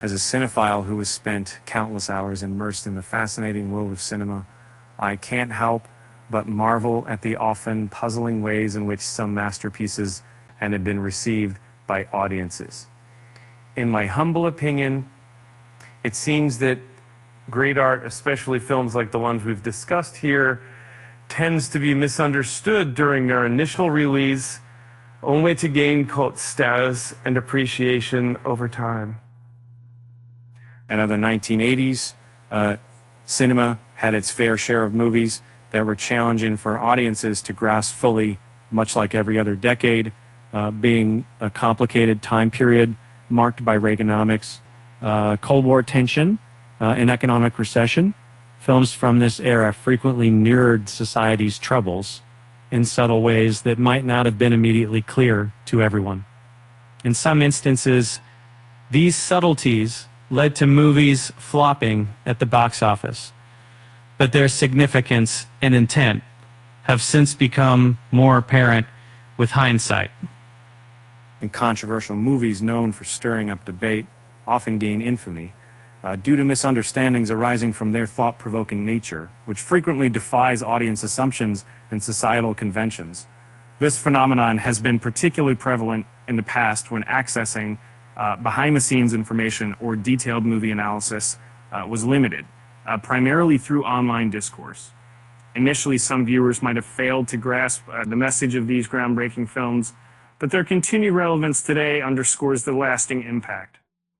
As a cinephile who has spent countless hours immersed in the fascinating world of cinema, I can't help but marvel at the often puzzling ways in which some masterpieces have been received by audiences. In my humble opinion, it seems that great art, especially films like the ones we've discussed here, tends to be misunderstood during their initial release, only to gain cult status and appreciation over time. And in the 1980s, cinema had its fair share of movies that were challenging for audiences to grasp fully, much like every other decade, being a complicated time period marked by Reaganomics, Cold War tension, and economic recession. Films from this era frequently mirrored society's troubles in subtle ways that might not have been immediately clear to everyone. In some instances, these subtleties led to movies flopping at the box office, but their significance and intent have since become more apparent with hindsight. And controversial movies known for stirring up debate often gain infamy due to misunderstandings arising from their thought-provoking nature, which frequently defies audience assumptions and societal conventions. This phenomenon has been particularly prevalent in the past when accessing behind-the-scenes information or detailed movie analysis was limited, primarily through online discourse. Initially, some viewers might have failed to grasp the message of these groundbreaking films, but their continued relevance today underscores the lasting impact.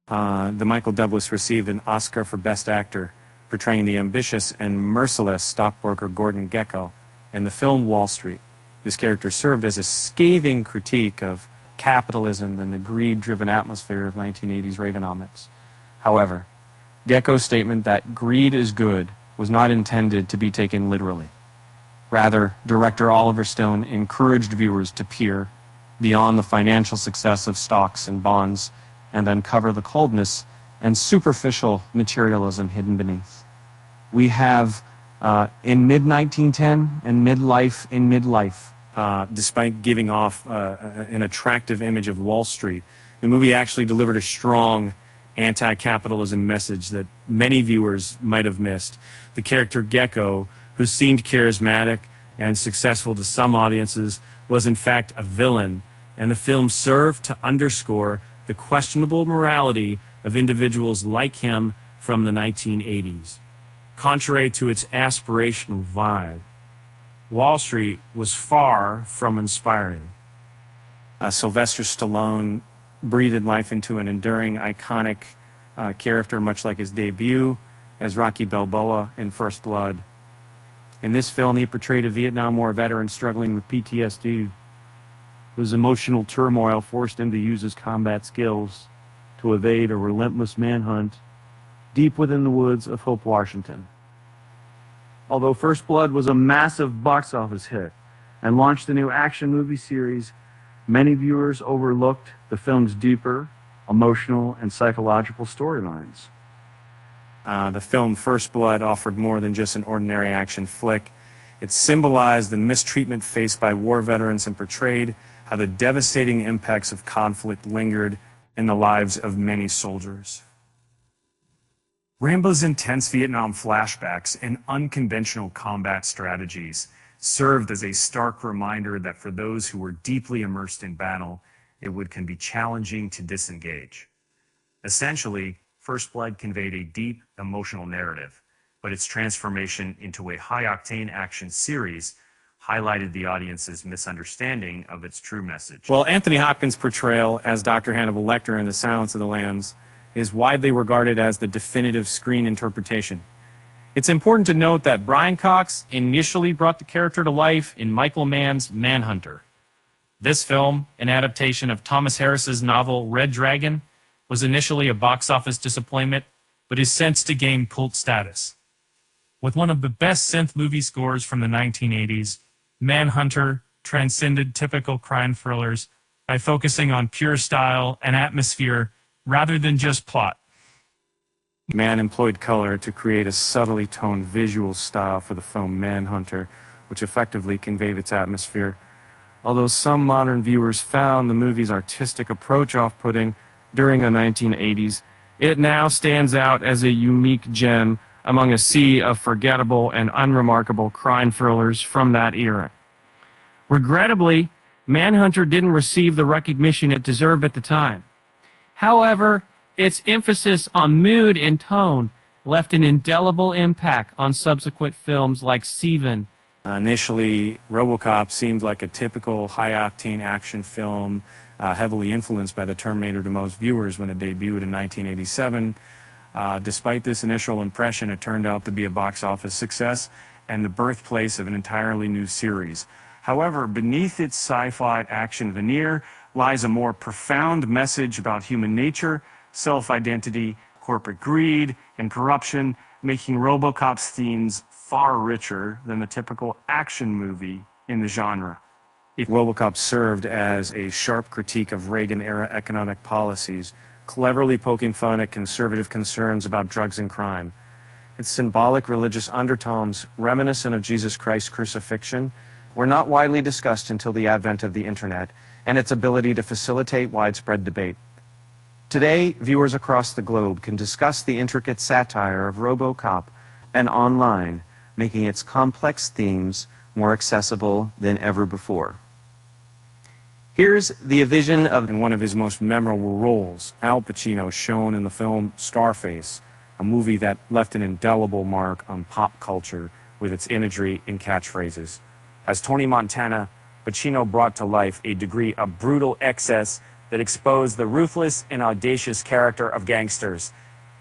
The Michael Douglas received an Oscar for Best Actor, portraying the ambitious and merciless stockbroker Gordon Gekko in the film Wall Street. This character served as a scathing critique of capitalism and the greed-driven atmosphere of 1980s Reaganomics. However, Gekko's statement that greed is good was not intended to be taken literally. Rather, director Oliver Stone encouraged viewers to peer beyond the financial success of stocks and bonds and uncover the coldness and superficial materialism hidden beneath. We have, in mid-1910 and midlife in midlife, despite giving off an attractive image of Wall Street, the movie actually delivered a strong anti-capitalism message that many viewers might have missed. The character Gekko, who seemed charismatic and successful to some audiences, was in fact a villain, and the film served to underscore the questionable morality of individuals like him from the 1980s. Contrary to its aspirational vibe, Wall Street was far from inspiring. Sylvester Stallone breathed life into an enduring, iconic character, much like his debut as Rocky Balboa in First Blood. In this film, he portrayed a Vietnam War veteran struggling with PTSD, whose emotional turmoil forced him to use his combat skills to evade a relentless manhunt deep within the woods of Hope, Washington. Although First Blood was a massive box office hit and launched a new action movie series, many viewers overlooked the film's deeper, emotional, and psychological storylines. The film First Blood offered more than just an ordinary action flick. It symbolized the mistreatment faced by war veterans and portrayed how the devastating impacts of conflict lingered in the lives of many soldiers. Rambo's intense Vietnam flashbacks and unconventional combat strategies served as a stark reminder that for those who were deeply immersed in battle, it can be challenging to disengage. Essentially, First Blood conveyed a deep emotional narrative, but its transformation into a high-octane action series highlighted the audience's misunderstanding of its true message. Well, Anthony Hopkins' portrayal as Dr. Hannibal Lecter in The Silence of the Lambs is widely regarded as the definitive screen interpretation. It's important to note that Brian Cox initially brought the character to life in Michael Mann's Manhunter. This film, an adaptation of Thomas Harris's novel Red Dragon, was initially a box office disappointment, but is since to gain cult status. With one of the best synth movie scores from the 1980s, Manhunter transcended typical crime thrillers by focusing on pure style and atmosphere rather than just plot. Mann employed color to create a subtly toned visual style for the film Manhunter, which effectively conveyed its atmosphere. Although some modern viewers found the movie's artistic approach off-putting during the 1980s, It now stands out as a unique gem among a sea of forgettable and unremarkable crime thrillers from that era. Regrettably, Manhunter didn't receive the recognition it deserved at the time. However, its emphasis on mood and tone left an indelible impact on subsequent films like Seven. Initially, RoboCop seemed like a typical high-octane action film, heavily influenced by The Terminator to most viewers when it debuted in 1987. Despite this initial impression, it turned out to be a box office success and the birthplace of an entirely new series. However, beneath its sci-fi action veneer lies a more profound message about human nature, self-identity, corporate greed, and corruption, making RoboCop's themes far richer than the typical action movie in the genre. RoboCop served as a sharp critique of Reagan-era economic policies, cleverly poking fun at conservative concerns about drugs and crime. Its symbolic religious undertones, reminiscent of Jesus Christ's crucifixion, were not widely discussed until the advent of the internet and its ability to facilitate widespread debate. Today, viewers across the globe can discuss the intricate satire of RoboCop and online, making its complex themes more accessible than ever before. Here's the vision of one of his most memorable roles, Al Pacino, shown in the film Scarface, a movie that left an indelible mark on pop culture with its imagery and catchphrases. As Tony Montana, Pacino brought to life a degree of brutal excess that exposed the ruthless and audacious character of gangsters,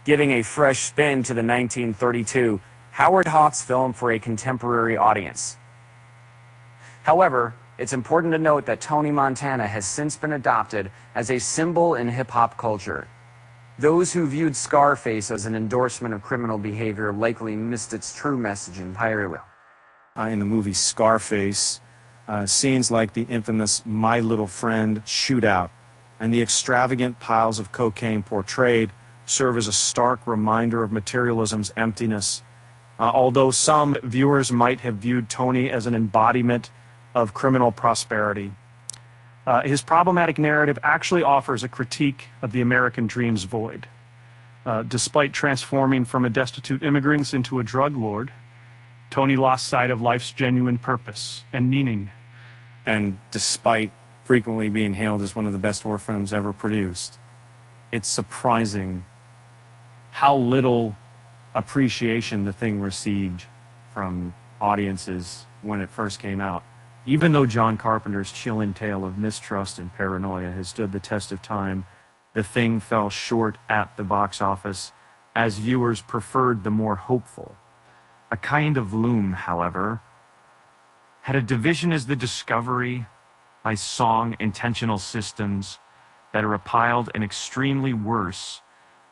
giving a fresh spin to the 1932 Howard Hawks film for a contemporary audience. However, it's important to note that Tony Montana has since been adopted as a symbol in hip-hop culture. Those who viewed Scarface as an endorsement of criminal behavior likely missed its true message entirely. In the movie Scarface, scenes like the infamous My Little Friend shootout and the extravagant piles of cocaine portrayed serve as a stark reminder of materialism's emptiness. Although some viewers might have viewed Tony as an embodiment of criminal prosperity, his problematic narrative actually offers a critique of the American dream's void. Despite transforming from a destitute immigrant into a drug lord, Tony lost sight of life's genuine purpose and meaning. And despite frequently being hailed as one of the best war films ever produced, it's surprising how little appreciation the thing received from audiences when it first came out. Even though John Carpenter's chilling tale of mistrust and paranoia has stood the test of time, the thing fell short at the box office, as viewers preferred the more hopeful. A Kind of Loom, however, had a division as the discovery by Song Intentional Systems that are repiled and extremely worse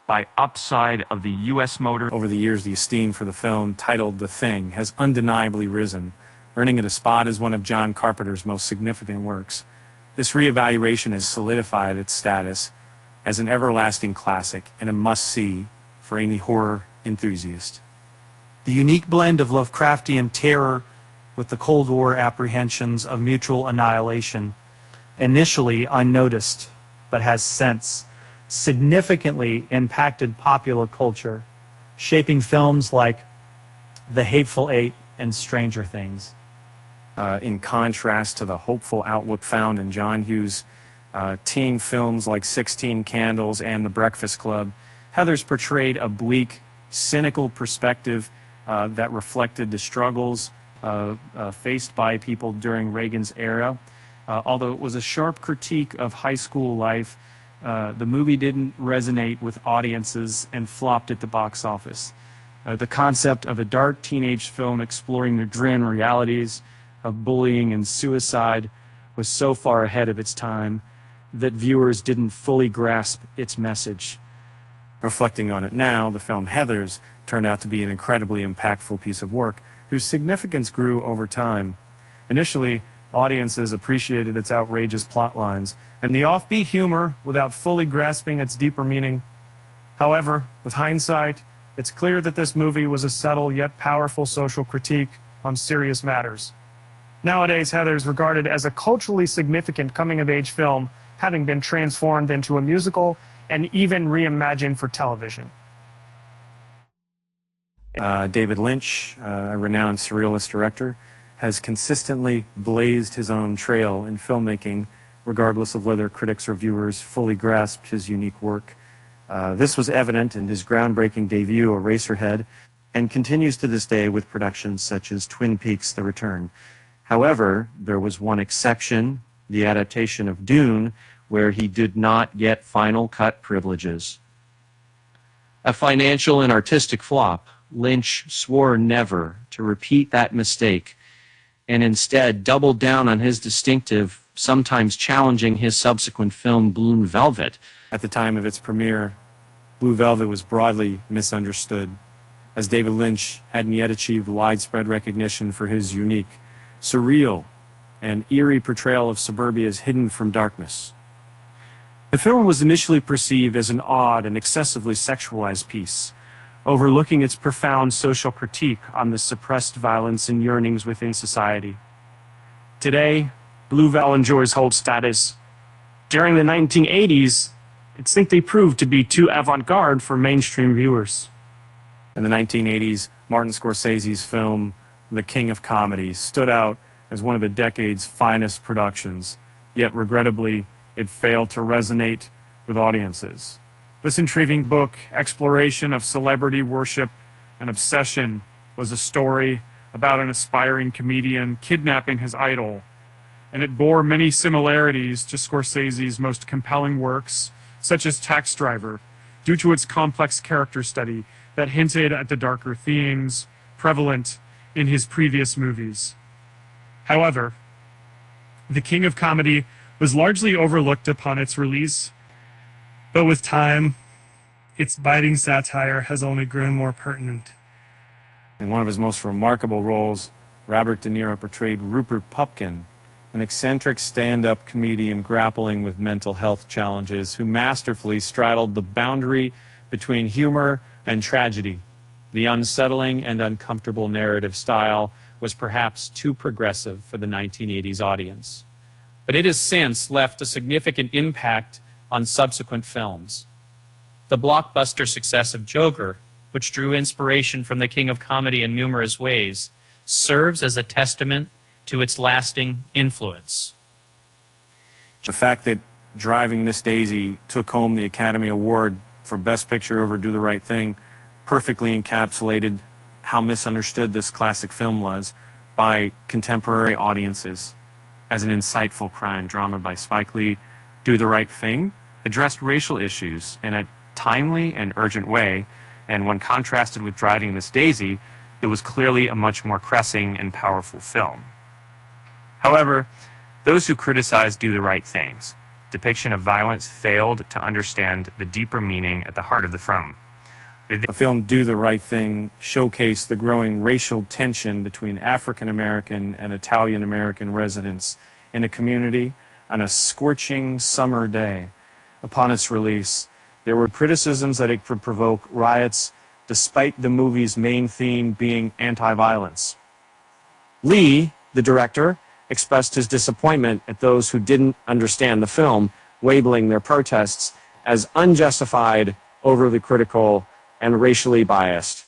by Upside of the U.S. Motor. Over the years, the esteem for the film, titled The Thing, has undeniably risen, earning it a spot as one of John Carpenter's most significant works. This reevaluation has solidified its status as an everlasting classic and a must-see for any horror enthusiast. The unique blend of Lovecraftian terror with the Cold War apprehensions of mutual annihilation, initially unnoticed, but has since significantly impacted popular culture, shaping films like The Hateful Eight and Stranger Things. In contrast to the hopeful outlook found in John Hughes' teen films like 16 Candles and The Breakfast Club, Heathers portrayed a bleak, cynical perspective that reflected the struggles faced by people during Reagan's era. Although it was a sharp critique of high school life, the movie didn't resonate with audiences and flopped at the box office. The concept of a dark teenage film exploring the grim realities of bullying and suicide was so far ahead of its time that viewers didn't fully grasp its message. Reflecting on it now, the film Heathers turned out to be an incredibly impactful piece of work whose significance grew over time. Initially, audiences appreciated its outrageous plot lines and the offbeat humor without fully grasping its deeper meaning. However, with hindsight, it's clear that this movie was a subtle yet powerful social critique on serious matters. Nowadays, Heathers is regarded as a culturally significant coming-of-age film, having been transformed into a musical and even reimagined for television. David Lynch, a renowned surrealist director, has consistently blazed his own trail in filmmaking, regardless of whether critics or viewers fully grasped his unique work. This was evident in his groundbreaking debut, Eraserhead, and continues to this day with productions such as Twin Peaks: The Return. However, there was one exception, the adaptation of Dune, where he did not get final cut privileges. A financial and artistic flop, Lynch swore never to repeat that mistake, and instead doubled down on his distinctive, sometimes challenging his subsequent film Blue Velvet. At the time of its premiere, Blue Velvet was broadly misunderstood, as David Lynch hadn't yet achieved widespread recognition for his unique, surreal, and eerie portrayal of suburbia's hidden from darkness. The film was initially perceived as an odd and excessively sexualized piece, overlooking its profound social critique on the suppressed violence and yearnings within society. Today, Blue Velvet enjoys cult status. During the 1980s, it simply proved to be too avant-garde for mainstream viewers. In the 1980s, Martin Scorsese's film, The King of Comedy, stood out as one of the decade's finest productions, yet regrettably, it failed to resonate with audiences. This intriguing book, exploration of celebrity worship and obsession, was a story about an aspiring comedian kidnapping his idol, and it bore many similarities to Scorsese's most compelling works, such as Taxi Driver, due to its complex character study that hinted at the darker themes prevalent in his previous movies. However, The King of Comedy was largely overlooked upon its release, but with time, its biting satire has only grown more pertinent. In one of his most remarkable roles, Robert De Niro portrayed Rupert Pupkin, an eccentric stand-up comedian grappling with mental health challenges who masterfully straddled the boundary between humor and tragedy. The unsettling and uncomfortable narrative style was perhaps too progressive for the 1980s audience, but it has since left a significant impact on subsequent films. The blockbuster success of Joker, which drew inspiration from the King of Comedy in numerous ways, serves as a testament to its lasting influence. The fact that Driving Miss Daisy took home the Academy Award for Best Picture over Do the Right Thing perfectly encapsulated how misunderstood this classic film was by contemporary audiences. As an insightful crime drama by Spike Lee, Do the Right Thing addressed racial issues in a timely and urgent way, and when contrasted with Driving Miss Daisy, it was clearly a much more pressing and powerful film. However, those who criticized Do the Right Thing's depiction of violence failed to understand the deeper meaning at the heart of the film. The film Do the Right Thing showcased the growing racial tension between African American and Italian American residents in a community on a scorching summer day. Upon its release, there were criticisms that it could provoke riots, despite the movie's main theme being anti-violence. Lee, the director, expressed his disappointment at those who didn't understand the film, labeling their protests as unjustified, overly critical, and racially biased.